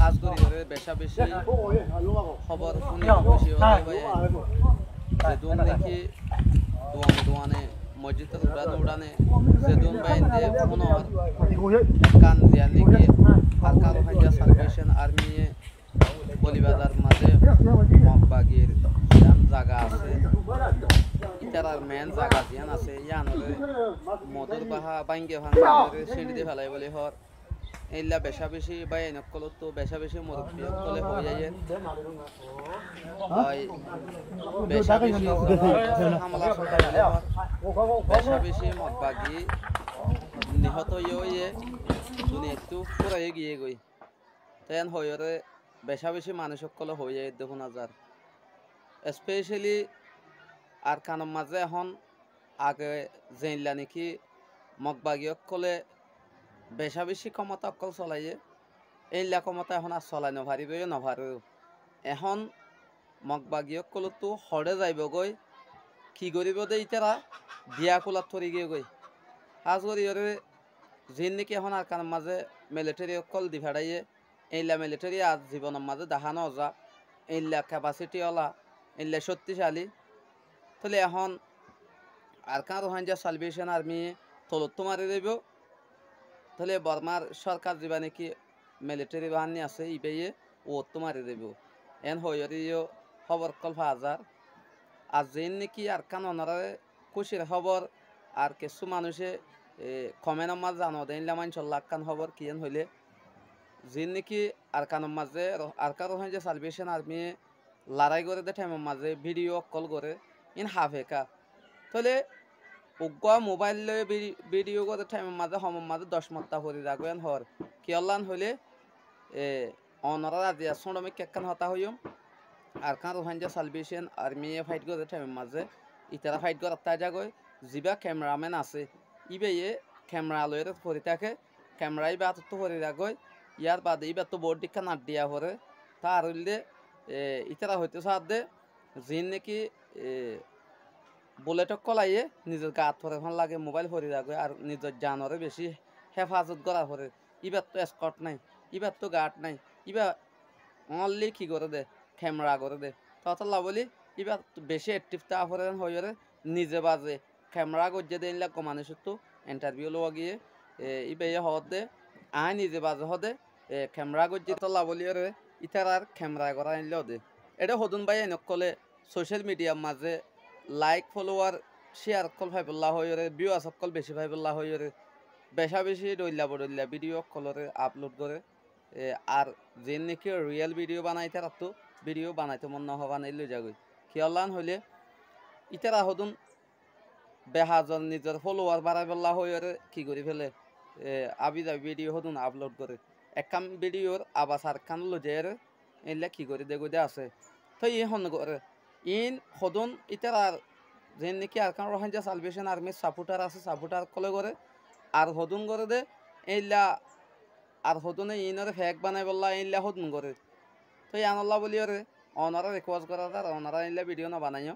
আজগরি বেশা বেশি খবর শুনি বেশি যেদুন নাকি দোয়ানে মসজিদের উড়ানে যেদুন বাইন্দে পুনর কান দিয়া নাকি আর কারো হাইজা সালভেশন আর্মি বলিবাজার মাঝে মগবাগির জায়গা আছে ইতারার মেন জায়গা জিয়ান আছে ইয়ানরে মধুর বাহা বাইঙ্গে ভাঙে সিঁড়ি দিয়ে ফেলাই বলে হর এইলা বেশা বেশি বা এনকল তো বেশা বেশি মুরব্বী কলে হয়ে যায় বেশা বেশি হামলা বেশা বেশি মগবাগি নিহত ইয়ে দুনিয়া একটু পুরাই গিয়ে গই তেন হয়ে বেশা বেশি মানুষ কলে হয়ে যায় দেখুন হাজার স্পেশালি আর কানের মাঝে এখন আগে জেনলা নাকি মগবাগী কলে বেশা বেশি ক্ষমতা অকল চলাইয়ে এইলা ক্ষমতা এখন আর চলাই নভারিব নভারেও এখন মগবাগী কলতো হরে যাইব গই কি করিব দে ইতারা বিয়া কোলাত থরি গিয়ে গই সাজ করি যিন নাকি এখন আর কানের মাঝে মিলিটারি অকল দি ফেড়াইয়ে এইলা মিলিটারি আজ জীবনের মাঝে দেখানো যা এইলা ক্যাপাসিটি ওলা এইলা শক্তিশালী তাহলে এখন আর কার ওখান যে সালভেশন আর্মি তলত মারি দেব তাহলে বর্মার সরকার যা নাকি মিলিটারি বাহিনী আছে ইবেয়ে ও তো মারি দেব এন হইও খবর কল্পা হাজার আর যেন নাকি আর কান ওনারা খুশির খবর আর কিছু মানুষে কমেন্টের মাঝে জানো দেন মানসল্লাহ কান খবর কিয়েন হইলে যিন নাকি আর কানের মাঝে আর কার ওখান যে সালভেশন আর্মি লড়াই করে দে টাইমের মাঝে ভিডিও কল করে ইন হাফেকা তাহলে উগ্র মোবাইল লয়ে ভিডিও করে টাইমের মাঝে সমর মাঝে 10 মত্তা করে রাখবেন হর কি অল্লান হইলে অনরা রাজিয়া শ্রমিক কেকান হতা হইম আর কার ওখান যে সালভেশন আর্মি ফাইট করে টাইমের মাঝে ইতারা ফাইট করার তাই যাগয় যিবা ক্যামেরাম্যান আছে ইবে ক্যামেরা লয়ে পরি থাকে ক্যামেরাই বা তো পরি রাখয় ইয়ার বাদে ইবা তো বোর্ড দীক্ষা নাট দিয়া পরে তার হইলে ইতারা হইতে সাথে যিন নাকি বুলেটক কলাইয়ে নিজের গাত পরে এখন লাগে মোবাইল পরি রাখবে আর নিজের জানরে বেশি হেফাজত করা পরে ইবার তো স্কট নাই ইবার তো গার্ড নাই ইবার অনলি কি করে দে ক্যামেরা করে দে ততলা বলি ইবার বেশি অ্যাক্টিভ তা পরে হয়ে নিজে বাজে ক্যামেরা গজ্জে দিন লাগ মানুষ তো ইন্টারভিউ লওয়া গিয়ে ইবে হদ দে আয় নিজে বাজে হদে ক্যামেরা গজ্জে তলা বলি রে ইতার আর ক্যামেরা করা আনলেও দে এটা হদুন ভাই নকলে সোশ্যাল মিডিয়ার মাঝে লাইক ফলোয়ার শেয়ার কল ভাইবল্লা হয়ে ভিউয়ার্স কল বেশি ভাইবল্লা হয়ে বেশা বেশি ডইলা ভিডিও কলরে আপলোড করে আর যে নাকি রিয়েল ভিডিও বানাইতে রাখতো ভিডিও বানাইতে মন না হওয়া বানাইলে যাগই খেয়ালান হইলে ইতারা হদুন বেহাজন নিজের ফলোয়ার বাড়াইবল্লা হয়ে কি করে ফেলে আবি যাবি ভিডিও হদুন আপলোড করে একখান ভিডিওর আবার সারখান লজে এলে কি করে দেখো দে আছে তো ই হন করে ইন হদুন ইতার যে নাকি আর কারণ রহান যে সালভেশন আর্মির সাপোর্টার আছে সাপোর্টার কলে করে আর হদুন করে দে এইলা আর হদুনে ইনরে ফেক বানাই বললা এইলা হদুন করে তো আনল্লা বলি রে অনারা রিকোয়েস্ট করা তার অনারা এইলা ভিডিও না বানাইও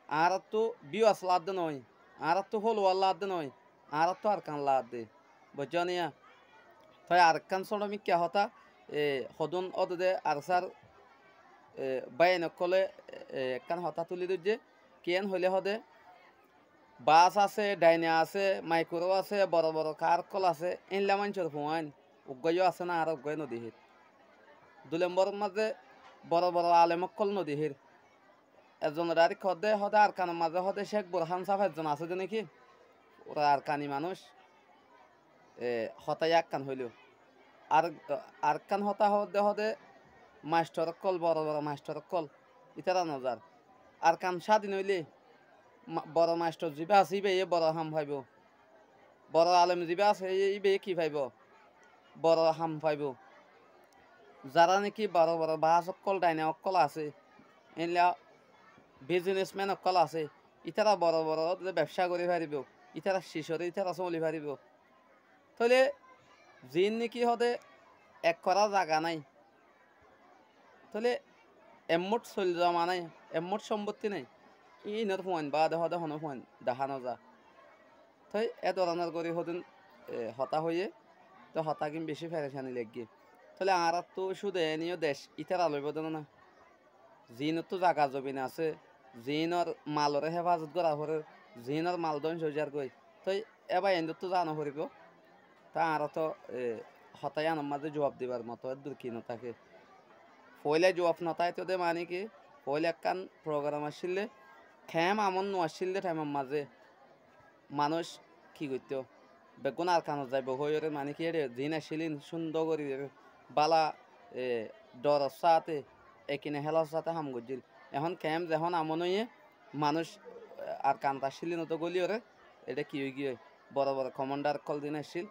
আর তো বিউ আসলাদ দে নয় আর তো হল ওয়াল্লাদ নয় আর তো আর কান লাদ দে বুঝছো নিয়া তো আর কান সরমি কে হতা হদুন অদ দে আর স্যার বাইন কলে কান হতা তুলি যে কেন হইলে হদে বাস আছে ডাইনা আছে মাইক্রো আছে বড় বড় কার কল আছে এনলা মানুষের ফোয়াইন উগ্গয়ও আছে না আর উগ্গয় নদীহির 2 নম্বরের মাঝে বড় বড় আলেমক কল নদীহির একজন রারি খদে হদে আর কানের মাঝে হদে শেখ বোরহান সাহেব একজন আছে যে নাকি ওরা আর কানি মানুষ হতাই এক কান হইল আর আর কান হতা হদে হদে মাস্টার কল বড় বড় মাস্টার কল ইতারা নজার আর কান স্বাধীন হইলে বড় মাস্টার যিবা আছে ইবে বড় হাম পাইব বড় আলেম যিবা আছে ইবে কি পাইব বড় হাম পাইব যারা নাকি বড় বড় বাস অকল ডাইনা অকল আছে এনলা বিজনেসম্যান অকল আছে ইতারা বড় বড় ব্যবসা করে পারিব ইতারা শিশরে ইতারা চলি পারিব তাহলে যিন নাকি হদে এক করা জায়গা নাই তাহলে এমট চলি যাওয়া নাই এমট সম্পত্তি নাই ইনর ফোন বা দেহ দেহন ফোন দেখানো যা তাই এ ধরনের করে হদিন হতা হয়ে তো হতা কিন বেশি ফেরেশানি লেগে তাহলে আর তো শুধু এনেও দেশ ইতার আলোয় বদল না জিনত তো জাগা জবিন আছে জিনর মালরে হেফাজত করা হরে জিনর মাল ধ্বংস হইয়ার কই তো এবার এন্দর তো জানো হরিব তা আর তো হতাই আনার মাঝে জবাব দিবার মতো দূর কি থাকে পয়লা জবাব নতাই তো দে মানে কি পয়লা একখান প্রোগ্রাম আসলে খেম আমন নো আসলে টাইমের মাঝে মানুষ কি করতো বেগুন আর কানত যাইব হইরে মানে কি রে দিন আসিলিন সুন্দর করি বালা ডর সাথে একিনে হেলার সাথে হাম গজিল এখন ক্যাম্প যখন আমন হইয়ে মানুষ আর কান্তা আসিলিন তো গলি ওরে এটা কি হয়ে গিয়ে বড় বড় কমান্ডার কল দিন আসছিল